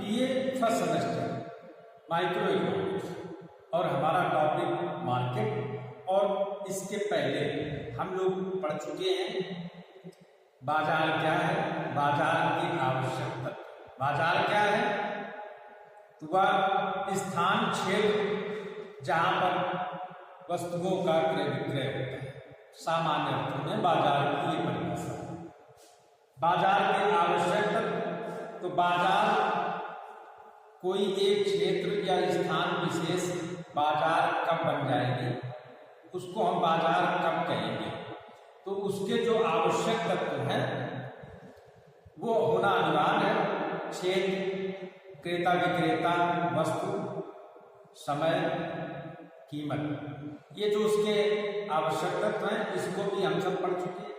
BA first semester micro economics और हमारा topic market. और इसके पहले हम लोग पढ़ चुके हैं बाजार क्या है, बाजार की आवश्यकता। बाजार क्या है? तो वह स्थान, क्षेत्र जहाँ पर वस्तुओं का क्रय विक्रय होता है। सामान्य अर्थों में बाजार की ये परिभाषा है। बाजार की आवश्यकता, तो बाजार कोई एक क्षेत्र या स्थान विशेष बाजार कब बन जाएगी, उसको हम बाजार कब कहेंगे। तो उसके जो आवश्यक तत्व हैं वो होना अनिवार्य है। क्षेत्र, क्रेता विक्रेता, वस्तु, समय, कीमत, ये जो उसके आवश्यक तत्व हैं इसको भी हम सब पढ़ चुके हैं।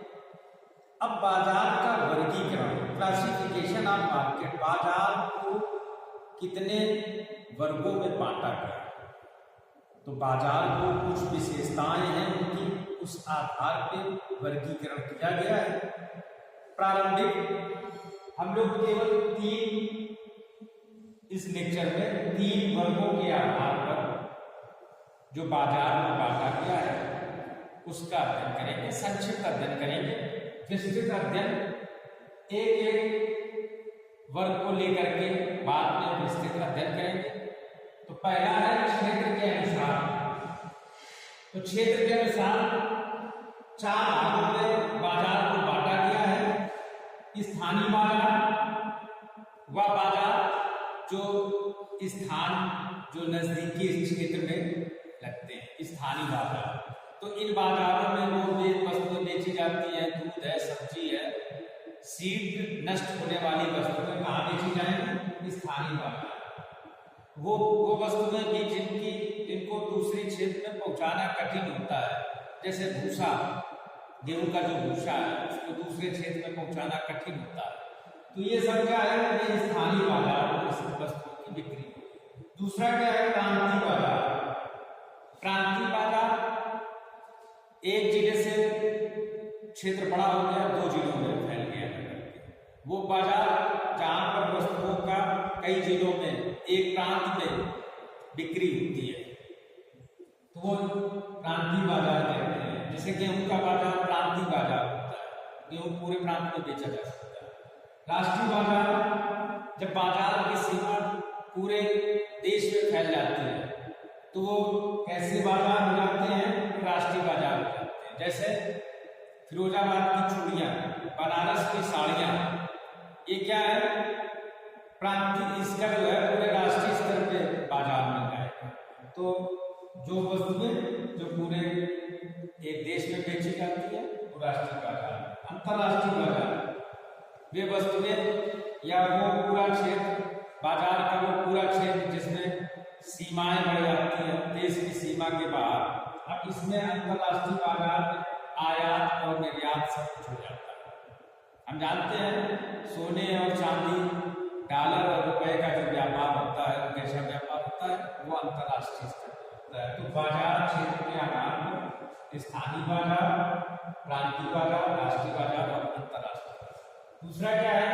अब बाजार का वर्गीकरण, क्लासिफिकेशन ऑफ मार्केट, बाजार को कितने वर्गों में बांटा गया। तो बाजार को कुछ विशेषताएं हैं उनकी, उस आधार पर वर्गीकरण किया गया है। प्रारंभिक हम लोग केवल इस लेक्चर में 3 वर्गों के आधार पर जो बाजार में बांटा गया है उसका अध्ययन करेंगे, संक्षिप्त अध्ययन करेंगे। विस्तृत अध्ययन एक एक वर्ग को लेकर के बाद में विस्तृत अध्ययन करेंगे। तो पहला है क्षेत्र के अनुसार। तो क्षेत्र के अनुसार 4 भागों में बाजार को बांटा गया है। स्थानीय बाजार, वह बाजार जो स्थान, जो नजदीकी क्षेत्र में लगते हैं, स्थानीय बाजार। तो इन बाजारों में वो वस्तुएं बेची जाती है, दूध है, सब्जी है, सीड नष्ट होने वाली वस्तुएं कहाँ बेची जाएंगी? स्थानीय बाजार। वो वस्तुएं भी जिनको दूसरे क्षेत्र में पहुंचाना कठिन होता है, जैसे भूसा, गेहूं का जो भूसा है उसको दूसरे क्षेत्र में पहुंचाना कठिन होता है। तो ये सब क्या है? ये स्थानीय बाजार वस्तुओं की बिक्री। दूसरा क्या है? प्रांतीय बाजार। प्रांतीय बाजार एक जिले से क्षेत्र बड़ा हो गया, 2 जिलों में फैल गया। वो बाजार जहां पर वस्तुओं का कई जिलों में एक प्रांत में बिक्री होती है, तो वो प्रांतीय बाजार कहते हैं। जैसे गेहूं का बाजार प्रांतीय बाजार होता है, गेहूं पूरे प्रांत में बेचा जा सकता है। राष्ट्रीय बाजार, जब बाजार की सीमा पूरे देश में फैल जाती है तो वो कैसे बाजार हो जाते हैं? राष्ट्रीय बाजार हो जाते हैं। जैसे फिरोजाबाद की चूड़ियां, बनारस की साड़ियां, ये क्या है? प्रांतीय, इसका जो है पूरे राष्ट्रीय स्तर पे बाजार में जाएगा। तो जो वस्तुएं जो पूरे एक देश में बेची जाती है वो राष्ट्रीय बाजार। अंतरराष्ट्रीय बाजार, वे वस्तुएं या वो पूरा क्षेत्र, बाजार का वो पूरा क्षेत्र जिसमें सीमाएं बढ़ जाती हैं देश की सीमा के बाहर। अब इसमें अंतरराष्ट्रीय बाजार में आयात और निर्यात सब कुछ हो जाता है। हम जानते हैं सोने और चांदी, डॉलर और रुपए का जो व्यापार होता है, कैसा व्यापार होता है, वो अंतरराष्ट्रीय स्तर पर होता है। तो बाजार क्षेत्र के आधार पर स्थानीय बाजार, प्रांतीय बाजार, राष्ट्रीय बाजार और अंतरराष्ट्रीय। दूसरा क्या है?